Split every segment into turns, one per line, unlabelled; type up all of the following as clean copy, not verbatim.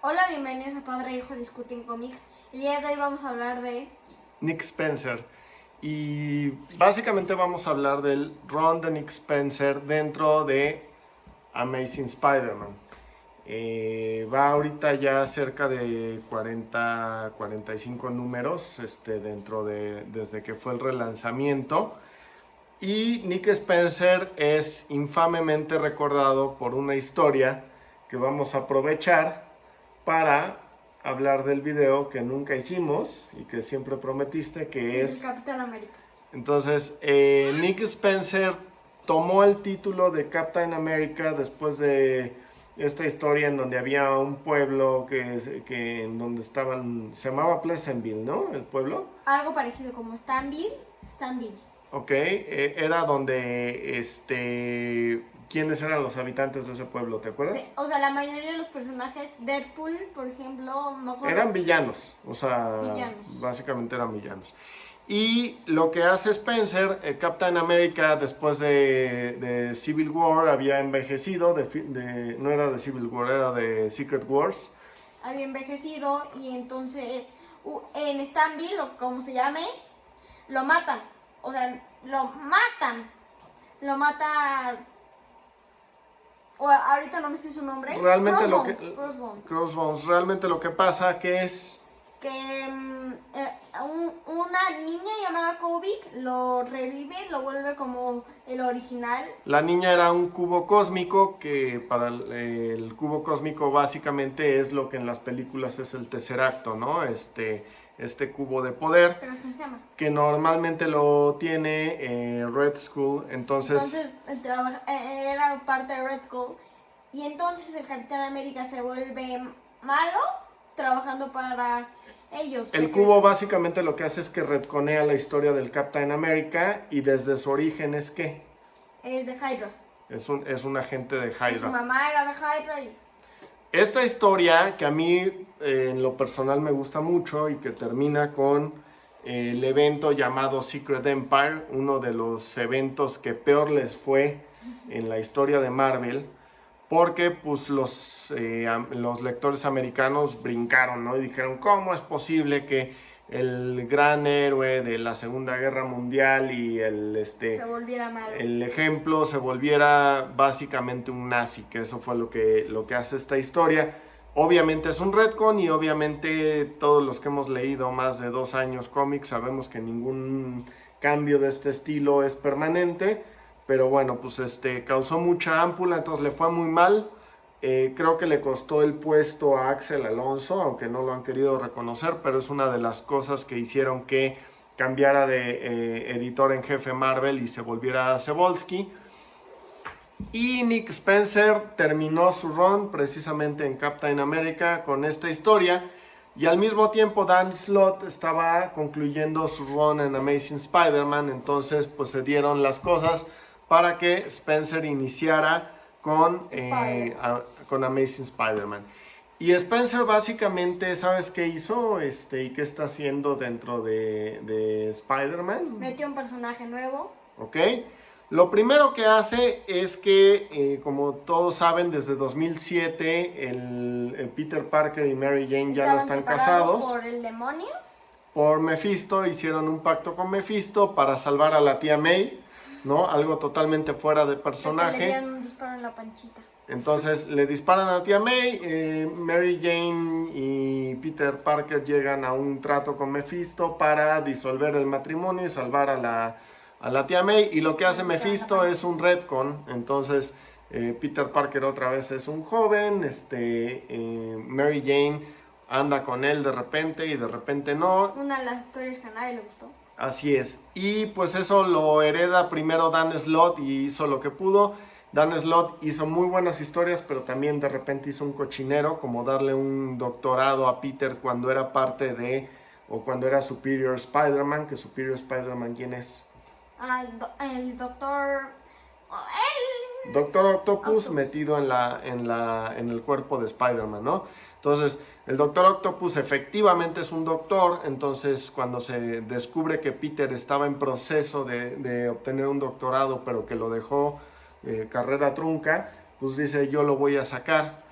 Hola, bienvenidos a Padre e Hijo Discuten Cómics. El día de hoy vamos a hablar de...
Nick Spencer. Y básicamente vamos a hablar del run de Nick Spencer dentro de Amazing Spider-Man. Va ahorita ya cerca de 45 números desde que fue el relanzamiento. Y Nick Spencer es infamemente recordado por una historia que vamos a aprovechar para hablar del video que nunca hicimos y que siempre prometiste, que es
Capitán América.
Entonces, Nick Spencer tomó el título de Captain America después de esta historia en donde había un pueblo en donde se llamaba Pleasantville, ¿no? El pueblo.
Algo parecido como Stanville.
Ok, era donde, ¿quiénes eran los habitantes de ese pueblo? ¿Te acuerdas?
O sea, la mayoría de los personajes, Deadpool, por ejemplo, no acuerdo.
Eran villanos, o sea, básicamente eran villanos. Y lo que hace Spencer, Captain America, después de Civil War, había envejecido, no era de Civil War, era de Secret Wars.
Había envejecido y entonces en Stanville, o como se llame, lo matan. O sea, lo matan. Lo mata... O ahorita no me sé su nombre.
Realmente
Crossbones.
Realmente lo que pasa que es
que una niña llamada Kobik lo revive, lo vuelve como el original.
La niña era un cubo cósmico, que para el cubo cósmico básicamente es lo que en las películas es el Tesseracto, ¿no? Este cubo de poder.
Pero se llama.
Que normalmente lo tiene Red Skull, entonces
era parte de Red Skull. Y entonces el Capitán América se vuelve malo trabajando para ellos.
El cubo básicamente lo que hace es que retconea la historia del Captain America y desde su origen es que
es de Hydra.
Es un agente de Hydra.
Su mamá era de Hydra.
Esta historia que a mí en lo personal me gusta mucho y que termina con el evento llamado Secret Empire, uno de los eventos que peor les fue en la historia de Marvel, porque pues los lectores americanos brincaron, ¿no? Y dijeron, ¿cómo es posible que el gran héroe de la Segunda Guerra Mundial y
se volviera malo?
El ejemplo se volviera básicamente un nazi, que eso fue lo que hace esta historia. Obviamente es un retcon y obviamente todos los que hemos leído más de 2 años cómics sabemos que ningún cambio de este estilo es permanente. Pero bueno, pues causó mucha ámpula, entonces le fue muy mal. Creo que le costó el puesto a Axel Alonso, aunque no lo han querido reconocer, pero es una de las cosas que hicieron que cambiara de editor en jefe Marvel y se volviera a Cebulski. Y Nick Spencer terminó su run precisamente en Captain America con esta historia. Y al mismo tiempo Dan Slott estaba concluyendo su run en Amazing Spider-Man. Entonces pues se dieron las cosas para que Spencer iniciara con Amazing Spider-Man. Y Spencer básicamente, ¿sabes qué hizo? ¿Y qué está haciendo dentro de Spider-Man?
Metió un personaje nuevo.
Ok. Lo primero que hace es que, como todos saben, desde 2007 el Peter Parker y Mary Jane ya no están casados.
¿Por el demonio?
Por Mephisto, hicieron un pacto con Mephisto para salvar a la tía May, ¿no? Algo totalmente fuera de personaje.
Le dieron un disparo en la panchita.
Entonces le disparan a la tía May, Mary Jane y Peter Parker llegan a un trato con Mephisto para disolver el matrimonio y salvar a la tía May. Y lo que hace Mephisto es un retcon. Entonces Peter Parker otra vez es un joven, Mary Jane anda con él de repente y de repente no.
Una de las historias que a nadie le gustó.
Así es. Y pues eso lo hereda primero Dan Slott y hizo lo que pudo. Dan Slott hizo muy buenas historias, pero también de repente hizo un cochinero, como darle un doctorado a Peter cuando era parte de, o cuando era Superior Spider-Man, que Superior Spider-Man, ¿quién es?
El doctor...
Doctor Octopus metido en el cuerpo de Spider-Man, ¿no? Entonces, el Doctor Octopus efectivamente es un doctor. Entonces, cuando se descubre que Peter estaba en proceso de obtener un doctorado, pero que lo dejó carrera trunca, pues dice, yo lo voy a sacar.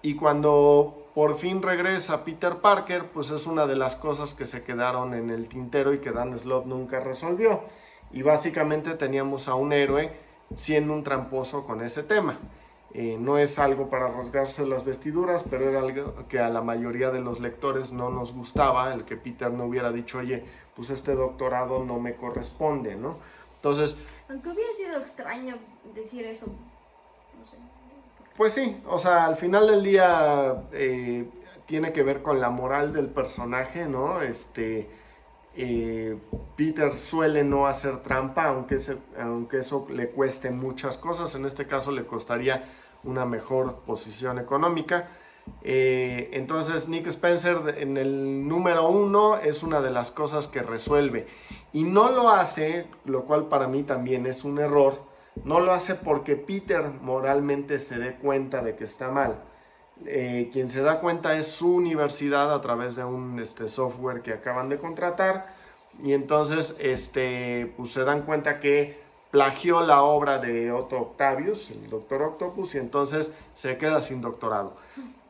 Y cuando por fin regresa Peter Parker, pues es una de las cosas que se quedaron en el tintero y que Dan Slott nunca resolvió. Y básicamente teníamos a un héroe siendo un tramposo con ese tema. No es algo para rasgarse las vestiduras, pero era algo que a la mayoría de los lectores no nos gustaba, el que Peter no hubiera dicho, oye, pues este doctorado no me corresponde, ¿no? Entonces...
Aunque hubiera sido extraño decir eso, no sé.
Pues sí, o sea, al final del día tiene que ver con la moral del personaje, ¿no? Peter suele no hacer trampa, aunque eso le cueste muchas cosas. En este caso le costaría una mejor posición económica. Entonces Nick Spencer en el número 1 es una de las cosas que resuelve. Y no lo hace, lo cual para mí también es un error, no lo hace porque Peter moralmente se dé cuenta de que está mal. Quien se da cuenta es su universidad a través de un software que acaban de contratar, y entonces pues se dan cuenta que plagió la obra de Otto Octavius, el Doctor Octopus, y entonces se queda sin doctorado.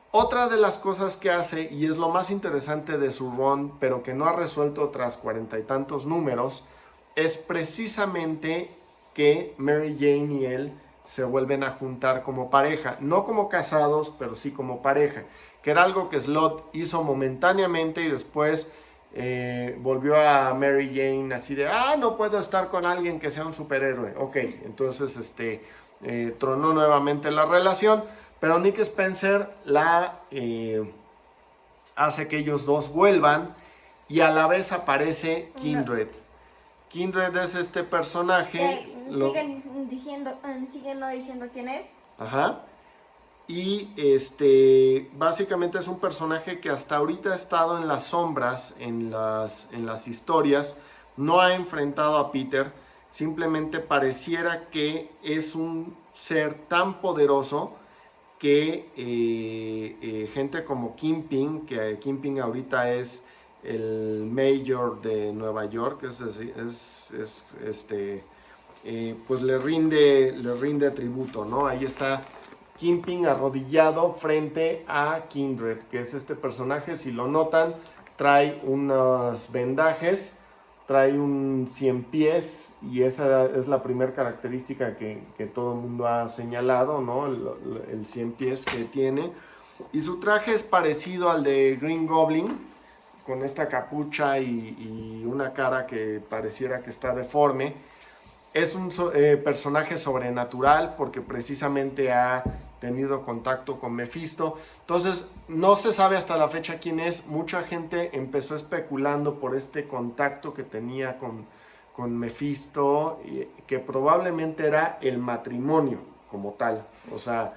Otra de las cosas que hace, y es lo más interesante de su run, pero que no ha resuelto tras 40 y tantos números, es precisamente que Mary Jane y él se vuelven a juntar como pareja, no como casados, pero sí como pareja, que era algo que Slott hizo momentáneamente y después volvió a Mary Jane así de, no puedo estar con alguien que sea un superhéroe. Ok, entonces tronó nuevamente la relación, pero Nick Spencer hace que ellos dos vuelvan, y a la vez aparece Kindred. Kindred es este personaje.
Siguen no diciendo quién es.
Ajá. Y básicamente es un personaje que hasta ahorita ha estado en las sombras, en las historias. No ha enfrentado a Peter. Simplemente pareciera que es un ser tan poderoso que gente como Kingpin, que Kingpin ahorita es el mayor de Nueva York, pues le rinde tributo, ¿no? Ahí está Kingpin arrodillado frente a Kindred, que es este personaje. Si lo notan, trae unos vendajes, trae un 100 pies, y esa es la primera característica que todo el mundo ha señalado, ¿no? El 100 pies que tiene. Y su traje es parecido al de Green Goblin, con esta capucha y una cara que pareciera que está deforme. Es un personaje sobrenatural porque precisamente ha tenido contacto con Mephisto. Entonces no se sabe hasta la fecha quién es. Mucha gente empezó especulando por este contacto que tenía con Mephisto, que probablemente era el matrimonio como tal. O sea,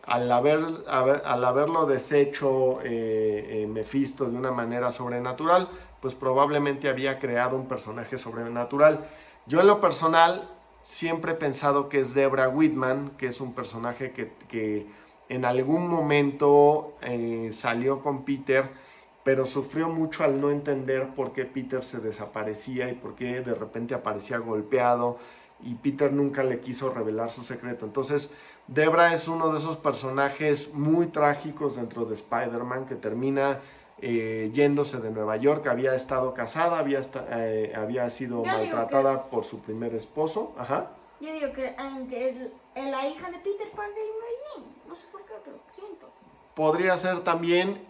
al haberlo deshecho Mephisto de una manera sobrenatural, pues probablemente había creado un personaje sobrenatural. Yo en lo personal siempre he pensado que es Deborah Whitman, que es un personaje que en algún momento salió con Peter, pero sufrió mucho al no entender por qué Peter se desaparecía y por qué de repente aparecía golpeado, y Peter nunca le quiso revelar su secreto. Entonces Deborah es uno de esos personajes muy trágicos dentro de Spider-Man, que termina yéndose de Nueva York. Había estado casada, había sido maltratada por su primer esposo. Ajá.
Yo digo que la hija de Peter Parker y Mary Jane. No sé por qué, pero siento.
Podría ser también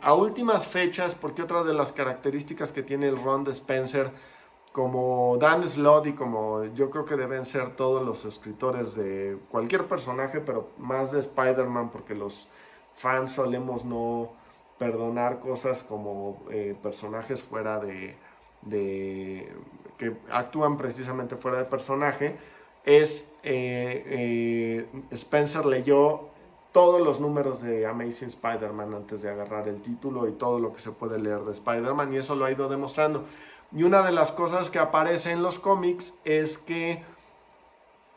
a últimas fechas, porque otra de las características que tiene el run de Spencer, como Dan Slott y como yo creo que deben ser todos los escritores de cualquier personaje, pero más de Spider-Man, porque los fans solemos no perdonar cosas como personajes fuera que actúan precisamente fuera de personaje, Spencer leyó todos los números de Amazing Spider-Man antes de agarrar el título, y todo lo que se puede leer de Spider-Man, y eso lo ha ido demostrando. Y una de las cosas que aparece en los cómics es que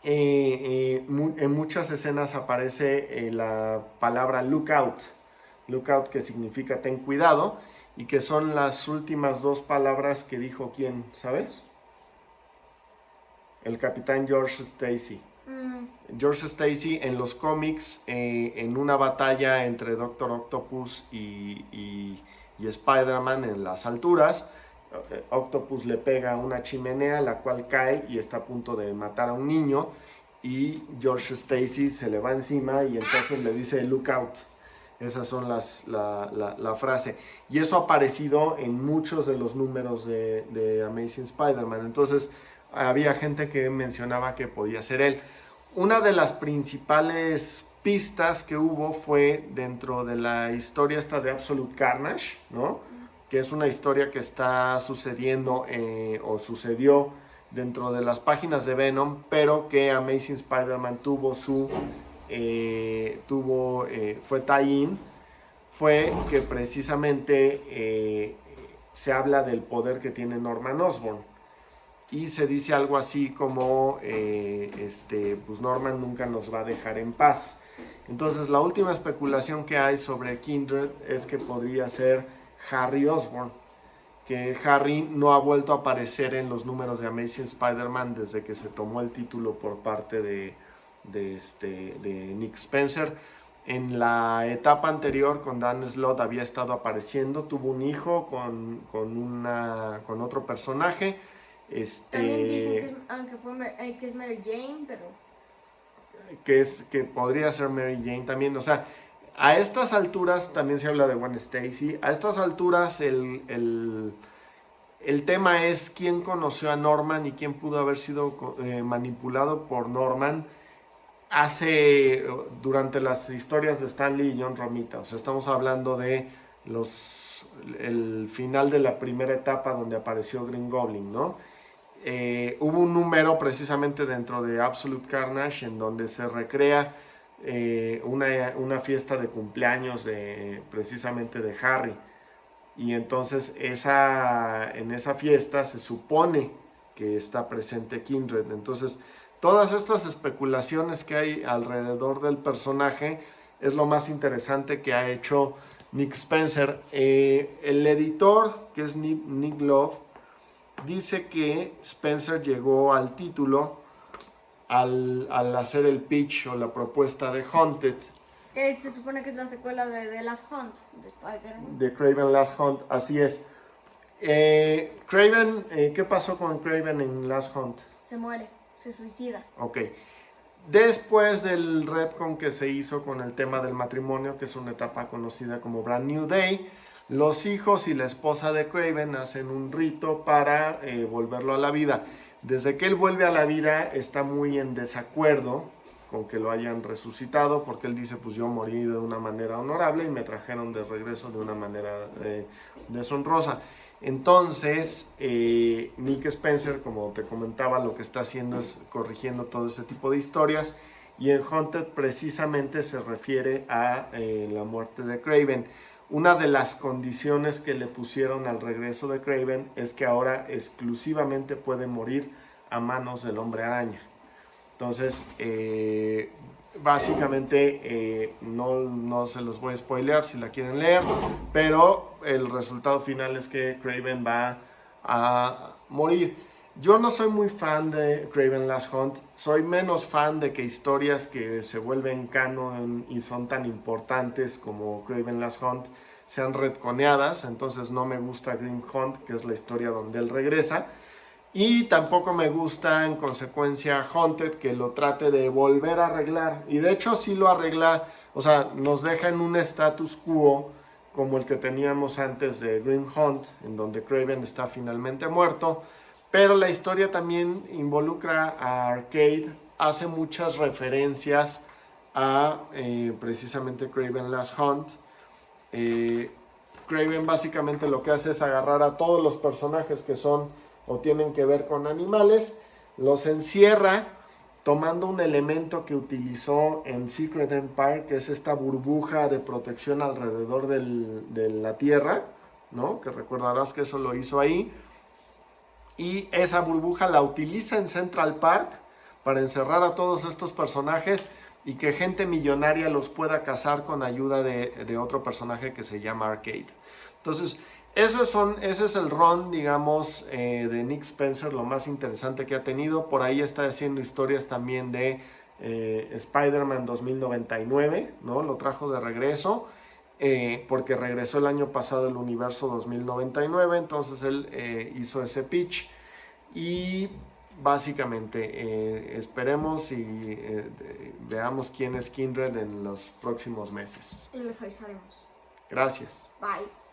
en muchas escenas aparece la palabra lookout, que significa ten cuidado, y que son las últimas dos palabras que dijo, ¿quién? ¿Sabes? El capitán George Stacy. George Stacy en los cómics, en una batalla entre Doctor Octopus y Spider-Man en las alturas, Octopus le pega a una chimenea, la cual cae y está a punto de matar a un niño, y George Stacy se le va encima y entonces le dice look out. Esas son la frase. Y eso ha aparecido en muchos de los números de Amazing Spider-Man. Entonces había gente que mencionaba que podía ser él. Una de las principales pistas que hubo fue dentro de la historia esta de Absolute Carnage, ¿no? Que es una historia que está sucediendo o sucedió dentro de las páginas de Venom, pero que Amazing Spider-Man tuvo fue tie-in, fue que precisamente se habla del poder que tiene Norman Osborn. Y se dice algo así como, pues Norman nunca nos va a dejar en paz. Entonces la última especulación que hay sobre Kindred es que podría ser Harry Osborn, que Harry no ha vuelto a aparecer en los números de Amazing Spider-Man desde que se tomó el título por parte de Nick Spencer. En la etapa anterior con Dan Slott había estado apareciendo, tuvo un hijo con otro personaje.
También dicen que es Mary Jane, pero
que podría ser Mary Jane también. O sea, a estas alturas también se habla de Gwen Stacy. A estas alturas el tema es quién conoció a Norman y quién pudo haber sido manipulado por Norman durante las historias de Stan Lee y John Romita. O sea, estamos hablando de el final de la primera etapa donde apareció Green Goblin, ¿no? Hubo un número precisamente dentro de Absolute Carnage en donde se recrea una fiesta de cumpleaños precisamente de Harry, y entonces en esa fiesta se supone que está presente Kindred. Entonces todas estas especulaciones que hay alrededor del personaje es lo más interesante que ha hecho Nick Spencer. El editor, que es Nick Love, dice que Spencer llegó al título al hacer el pitch o la propuesta de Haunted.
que se supone que es la secuela de The Last Hunt de Spider-Man.
De Kraven Last Hunt, así es. Kraven, ¿qué pasó con Kraven en Last Hunt?
Se muere, se suicida.
Ok. Después del retcon que se hizo con el tema del matrimonio, que es una etapa conocida como Brand New Day, los hijos y la esposa de Kraven hacen un rito para volverlo a la vida. Desde que él vuelve a la vida está muy en desacuerdo con que lo hayan resucitado, porque él dice, pues yo morí de una manera honorable y me trajeron de regreso de una manera deshonrosa. Entonces, Nick Spencer, como te comentaba, lo que está haciendo es corrigiendo todo ese tipo de historias, y en Haunted precisamente se refiere a la muerte de Kraven. Una de las condiciones que le pusieron al regreso de Kraven es que ahora exclusivamente puede morir a manos del Hombre Araña. Entonces, básicamente no se los voy a spoilear si la quieren leer, pero el resultado final es que Kraven va a morir. Yo no soy muy fan de Kraven Last Hunt, soy menos fan de que historias que se vuelven canon y son tan importantes como Kraven Last Hunt sean retconeadas. Entonces no me gusta Green Hunt, que es la historia donde él regresa, y tampoco me gusta en consecuencia Haunted, que lo trate de volver a arreglar, y de hecho sí lo arregla, o sea, nos deja en un status quo como el que teníamos antes de Green Hunt, en donde Kraven está finalmente muerto. Pero la historia también involucra a Arcade, hace muchas referencias a precisamente Kraven Last Hunt. Kraven básicamente lo que hace es agarrar a todos los personajes que son o tienen que ver con animales, los encierra tomando un elemento que utilizó en Secret Empire, que es esta burbuja de protección alrededor de la Tierra, ¿no? Que recordarás que eso lo hizo ahí. Y esa burbuja la utiliza en Central Park para encerrar a todos estos personajes y que gente millonaria los pueda cazar con ayuda de otro personaje que se llama Arcade. Entonces, ese es el run, digamos, de Nick Spencer, lo más interesante que ha tenido. Por ahí está haciendo historias también de Spider-Man 2099, ¿no? Lo trajo de regreso, porque regresó el año pasado el universo 2099, entonces él hizo ese pitch. Y básicamente esperemos y veamos quién es Kindred en los próximos meses.
Y les avisaremos.
Gracias.
Bye.